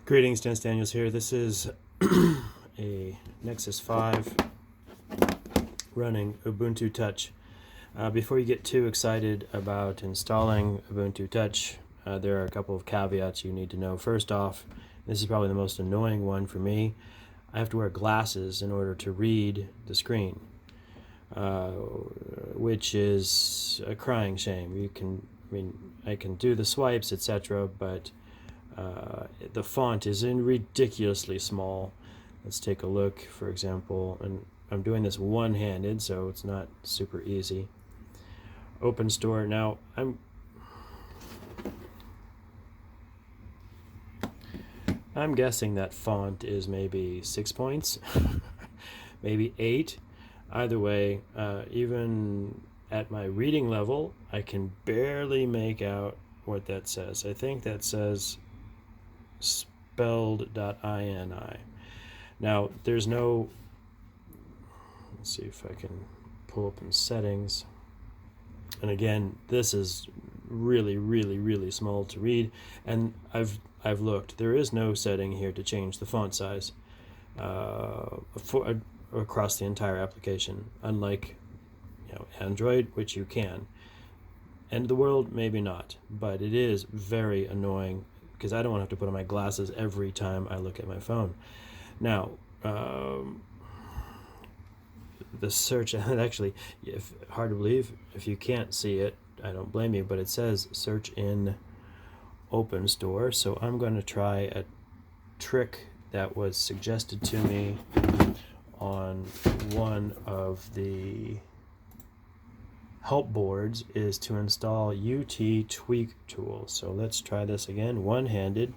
Greetings, Dennis Daniels here. This is a Nexus 5 running Ubuntu Touch. Before you get too excited about installing Ubuntu Touch, there are a couple of caveats you need to know. First off, this is probably the most annoying one for me. I have to wear glasses in order to read the screen, which is a crying shame. I can do the swipes, etc., but the font is ridiculously small. Let's take a look, for example, and I'm doing this one-handed, so it's not super easy. Open Store. Now, I'm guessing that font is maybe 6 points, maybe 8. Either way, even at my reading level, I can barely make out what that says. I think that says spelled.ini. Now, there's no, let's see if I can pull up in settings. And again, this is really small to read, and I've looked. There is no setting here to change the font size across the entire application, unlike Android, which you can. End of the world, maybe not, but it is very annoying because I don't want to have to put on my glasses every time I look at my phone. Now, the search, actually, hard to believe, if you can't see it, I don't blame you, but it says search in Open Store, so I'm going to try a trick that was suggested to me on one of the help boards, is to install UT Tweak tool. So let's try this again, one-handed,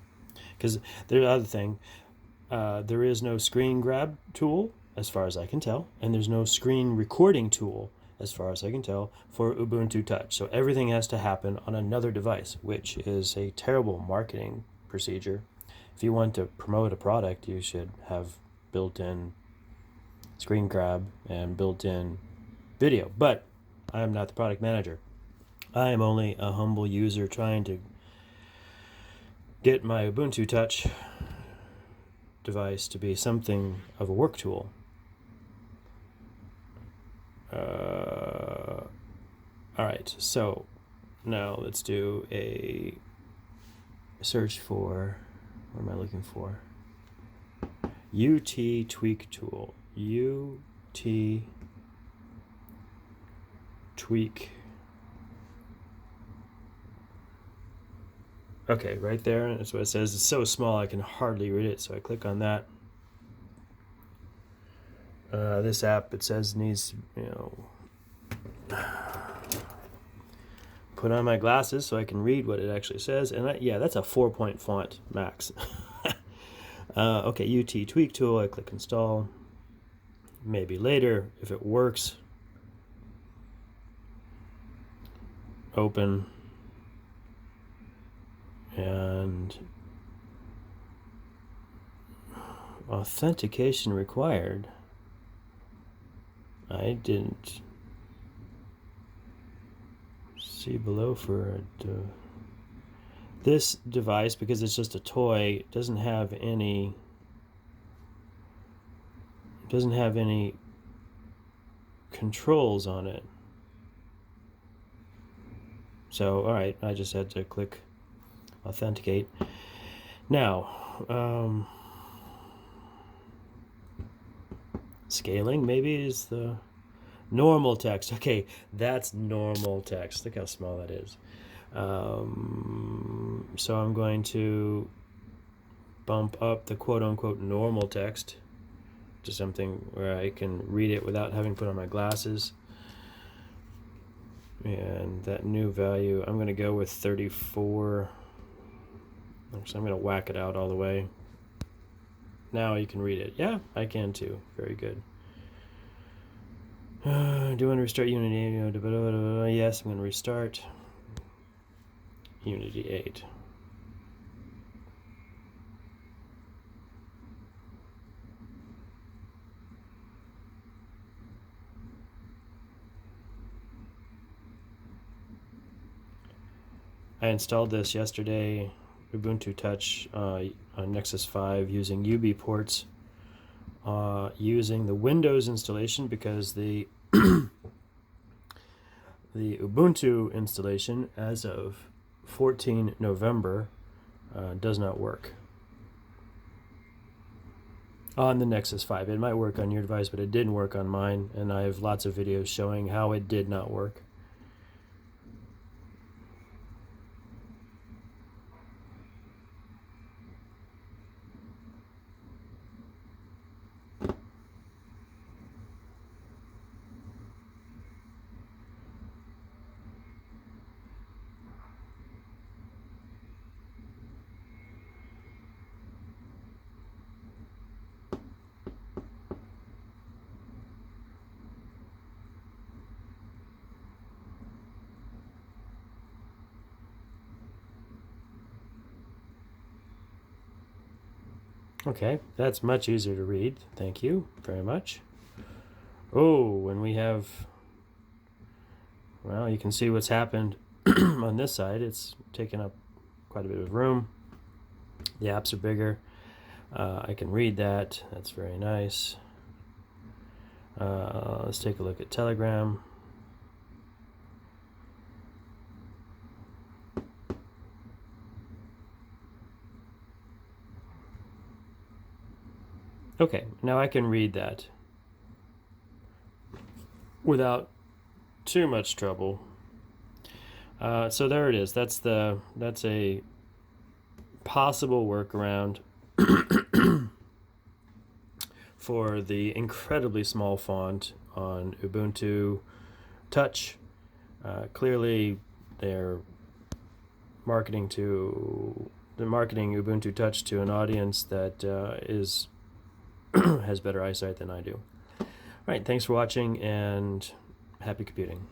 because there's the other thing, there is no screen grab tool as far as I can tell, and there's no screen recording tool as far as I can tell for Ubuntu Touch. So everything has to happen on another device, which is a terrible marketing procedure. If you want to promote a product, you should have built-in screen grab and built-in video, but I am not the product manager. I am only a humble user trying to get my Ubuntu Touch device to be something of a work tool. Alright, so now let's do a search for, what am I looking for? UT Tweak tool. UT Tweak. Okay, right there, that's what it says. It's so small I can hardly read it, so I click on that. This app, it says, needs, put on my glasses so I can read what it actually says, and yeah, that's a 4-point font max. Okay, UT Tweak tool, I click install. Maybe later, if it works. Open, and authentication required. I didn't see below for this device, because it's just a toy, doesn't have any controls on it. So, alright, I just had to click authenticate. Now, scaling maybe is the normal text. Okay, that's normal text. Look how small that is. So I'm going to bump up the quote-unquote normal text to something where I can read it without having to put on my glasses. And that new value, I'm going to go with 34. So I'm going to whack it out all the way. Now you can read it. Yeah, I can too. Very good. Do you want to restart Unity? Yes, I'm going to restart Unity 8. I installed this yesterday Ubuntu Touch on Nexus 5 using UB ports, using the Windows installation, because the the Ubuntu installation as of 14 November does not work on the Nexus 5. It might work on your device, but it didn't work on mine, and I have lots of videos showing how it did not work. Okay, that's much easier to read. Thank you very much. Oh, when we have, well, you can see what's happened on this side. It's taken up quite a bit of room. The apps are bigger. I can read that. That's very nice. Let's take a look at Telegram. Okay, now I can read that without too much trouble. So there it is. That's a possible workaround for the incredibly small font on Ubuntu Touch. Clearly, they're marketing Ubuntu Touch to an audience that is has better eyesight than I do. All right, thanks for watching, and happy computing.